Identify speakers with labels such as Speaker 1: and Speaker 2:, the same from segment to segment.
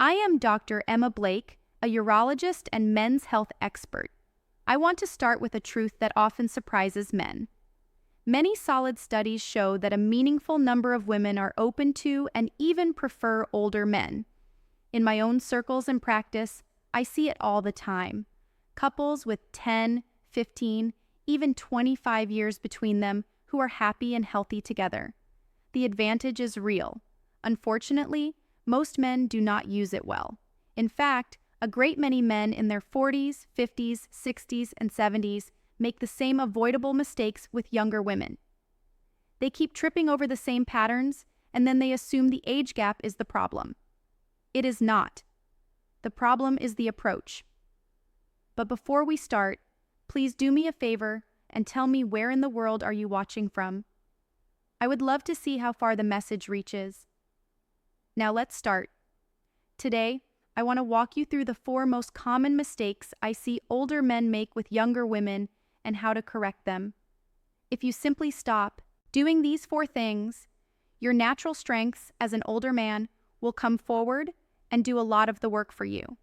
Speaker 1: I am Dr. Emma Blake, a urologist and men's health expert. I want to start with a truth that often surprises men. Many solid studies show that a meaningful number of women are open to and even prefer older men. In my own circles and practice, I see it all the time. Couples with 10, 15, even 25 years between them who are happy and healthy together. The advantage is real. Unfortunately, most men do not use it well. In fact, a great many men in their 40s, 50s, 60s, and 70s make the same avoidable mistakes with younger women. They keep tripping over the same patterns, and then they assume the age gap is the problem. It is not. The problem is the approach. But before we start, please do me a favor and tell me where in the world are you watching from. I would love to see how far the message reaches. Now let's start. Today, I want to walk you through the 4 most common mistakes I see older men make with younger women and how to correct them. If you simply stop doing these 4 things, your natural strengths as an older man will come forward and do a lot of the work for you.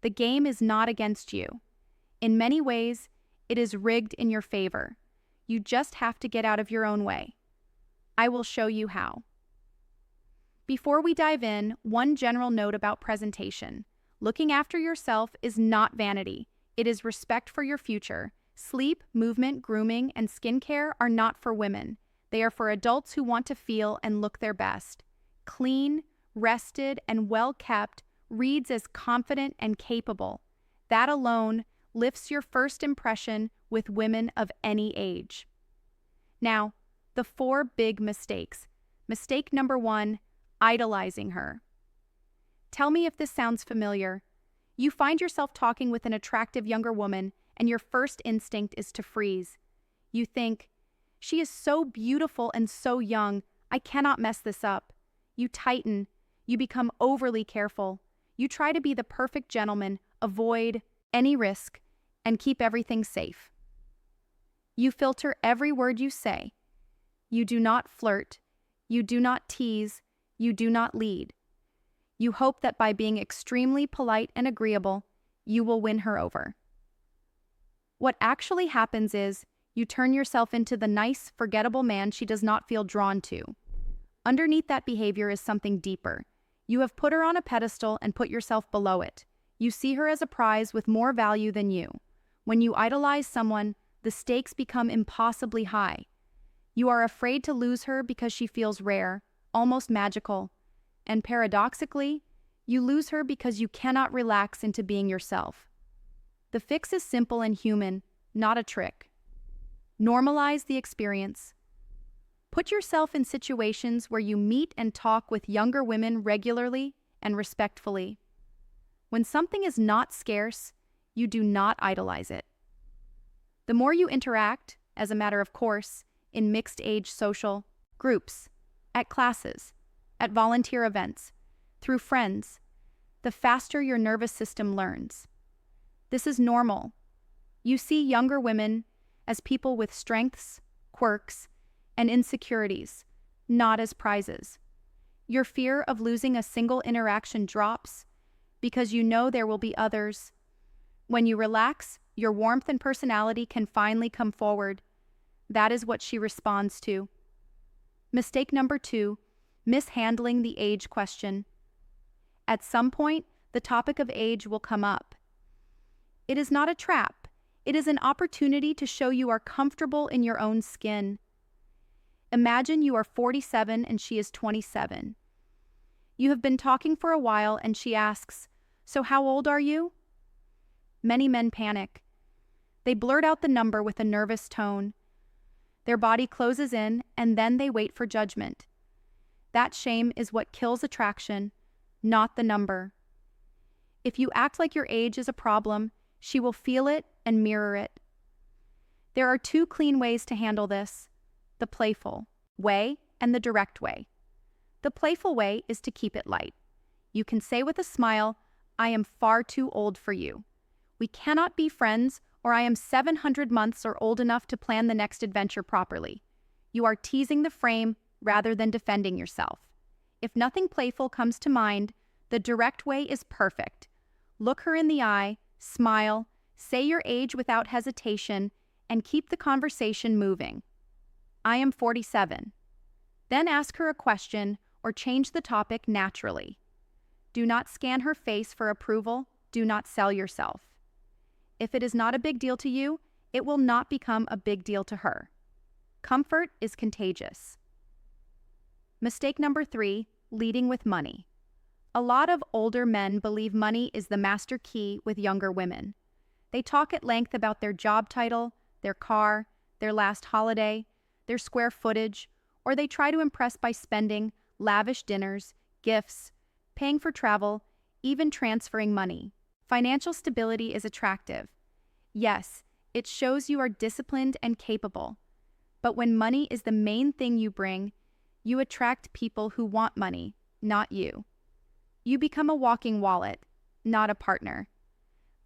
Speaker 1: The game is not against you. In many ways, it is rigged in your favor. You just have to get out of your own way. I will show you how. Before we dive in, one general note about presentation. Looking after yourself is not vanity. It is respect for your future. Sleep, movement, grooming, and skincare are not for women. They are for adults who want to feel and look their best. Clean, rested, and well-kept reads as confident and capable. That alone lifts your first impression with women of any age. Now, the 4 big mistakes. Mistake number 1, idolizing her. Tell me if this sounds familiar. You find yourself talking with an attractive younger woman, and your first instinct is to freeze. You think, she is so beautiful and so young, I cannot mess this up. You tighten. You become overly careful. You try to be the perfect gentleman, avoid any risk, and keep everything safe. You filter every word you say. You do not flirt. You do not tease. You do not lead. You hope that by being extremely polite and agreeable, you will win her over. What actually happens is, you turn yourself into the nice, forgettable man she does not feel drawn to. Underneath that behavior is something deeper. You have put her on a pedestal and put yourself below it. You see her as a prize with more value than you. When you idolize someone, the stakes become impossibly high. You are afraid to lose her because she feels rare, almost magical. And paradoxically, you lose her because you cannot relax into being yourself. The fix is simple and human, not a trick. Normalize the experience. Put yourself in situations where you meet and talk with younger women regularly and respectfully. When something is not scarce, you do not idolize it. The more you interact, as a matter of course, in mixed-age social groups, at classes, at volunteer events, through friends, the faster your nervous system learns. This is normal. You see younger women as people with strengths, quirks, and insecurities, not as prizes. Your fear of losing a single interaction drops because you know there will be others. When you relax, your warmth and personality can finally come forward. That is what she responds to. Mistake number 2, mishandling the age question. At some point, the topic of age will come up. It is not a trap. It is an opportunity to show you are comfortable in your own skin. Imagine you are 47 and she is 27. You have been talking for a while and she asks, "So how old are you?" Many men panic. They blurt out the number with a nervous tone. Their body closes in and then they wait for judgment. That shame is what kills attraction, not the number. If you act like your age is a problem, she will feel it and mirror it. There are 2 clean ways to handle this: the playful way and the direct way. The playful way is to keep it light. You can say with a smile, "I am far too old for you. We cannot be friends, or I am 700 months or old enough to plan the next adventure properly." You are teasing the frame rather than defending yourself. If nothing playful comes to mind, The direct way is perfect. Look her in the eye, smile, say your age without hesitation, and keep the conversation moving. I am 47. Then ask her a question or change the topic naturally. Do not scan her face for approval. Do not sell yourself. If it is not a big deal to you, it will not become a big deal to her. Comfort is contagious. Mistake number 3, leading with money. A lot of older men believe money is the master key with younger women. They talk at length about their job title, their car, their last holiday, their square footage, or they try to impress by spending lavish dinners, gifts, paying for travel, even transferring money. Financial stability is attractive. Yes, it shows you are disciplined and capable. But when money is the main thing you bring, you attract people who want money, not you. You become a walking wallet, not a partner.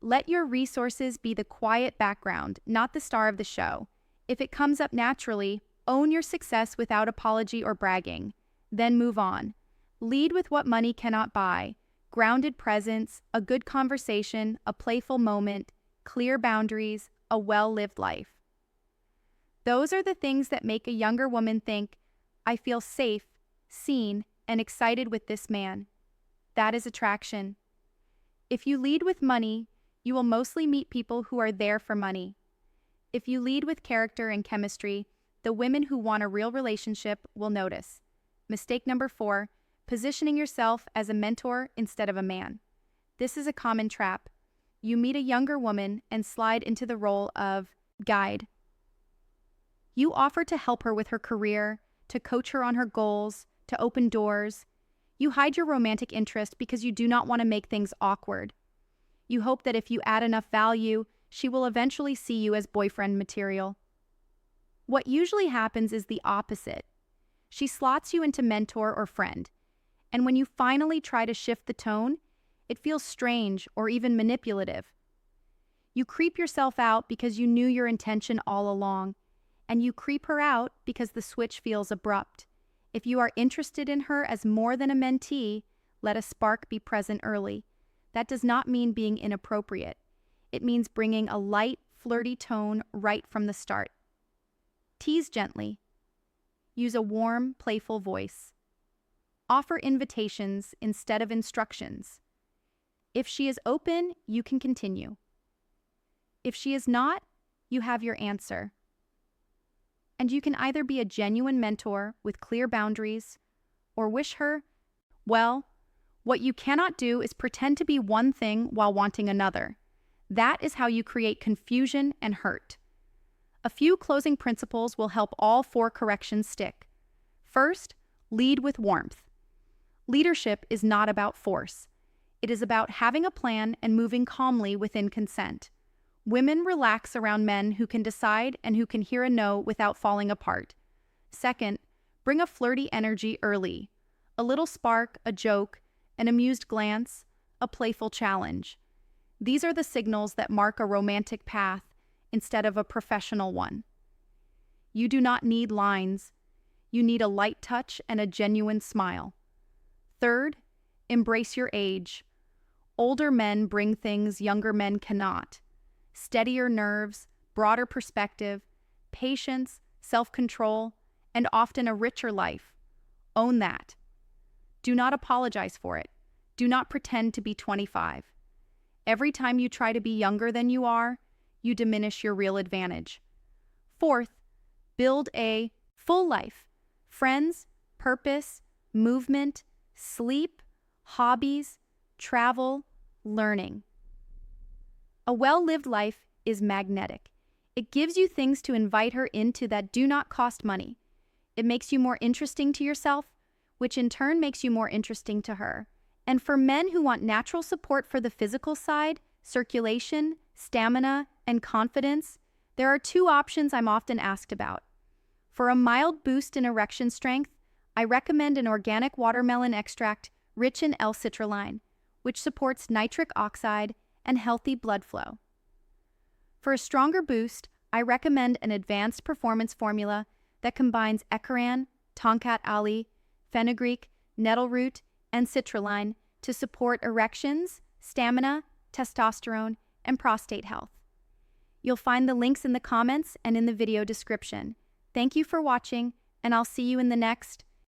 Speaker 1: Let your resources be the quiet background, not the star of the show. If it comes up naturally, own your success without apology or bragging. Then move on. Lead with what money cannot buy. Grounded presence, a good conversation, a playful moment, clear boundaries, a well-lived life. Those are the things that make a younger woman think, I feel safe, seen, and excited with this man. That is attraction. If you lead with money, you will mostly meet people who are there for money. If you lead with character and chemistry, the women who want a real relationship will notice. Mistake number 4, positioning yourself as a mentor instead of a man. This is a common trap. You meet a younger woman and slide into the role of guide. You offer to help her with her career, to coach her on her goals, to open doors. You hide your romantic interest because you do not want to make things awkward. You hope that if you add enough value, she will eventually see you as boyfriend material. What usually happens is the opposite. She slots you into mentor or friend, and when you finally try to shift the tone, it feels strange or even manipulative. You creep yourself out because you knew your intention all along, and you creep her out because the switch feels abrupt. If you are interested in her as more than a mentee, let a spark be present early. That does not mean being inappropriate. It means bringing a light, flirty tone right from the start. Tease gently. Use a warm, playful voice. Offer invitations instead of instructions. If she is open, you can continue. If she is not, you have your answer. And you can either be a genuine mentor with clear boundaries or wish her well. What you cannot do is pretend to be one thing while wanting another. That is how you create confusion and hurt. A few closing principles will help all 4 corrections stick. First, lead with warmth. Leadership is not about force. It is about having a plan and moving calmly within consent. Women relax around men who can decide and who can hear a no without falling apart. Second, bring a flirty energy early. A little spark, a joke, an amused glance, a playful challenge. These are the signals that mark a romantic path instead of a professional one. You do not need lines. You need a light touch and a genuine smile. Third, embrace your age. Older men bring things younger men cannot. Steadier nerves, broader perspective, patience, self-control, and often a richer life. Own that. Do not apologize for it. Do not pretend to be 25. Every time you try to be younger than you are, you diminish your real advantage. Fourth, build a full life. Friends, purpose, movement, sleep, hobbies, travel, learning. A well-lived life is magnetic. It gives you things to invite her into that do not cost money. It makes you more interesting to yourself, which in turn makes you more interesting to her. And for men who want natural support for the physical side, circulation, stamina, and confidence, there are 2 options I'm often asked about. For a mild boost in erection strength, I recommend an organic watermelon extract rich in L-Citrulline, which supports nitric oxide and healthy blood flow. For a stronger boost, I recommend an advanced performance formula that combines icariin, tongkat, fenugreek, nettle root, and citrulline to support erections, stamina, testosterone, and prostate health. You'll find the links in the comments and in the video description. Thank you for watching, and I'll see you in the next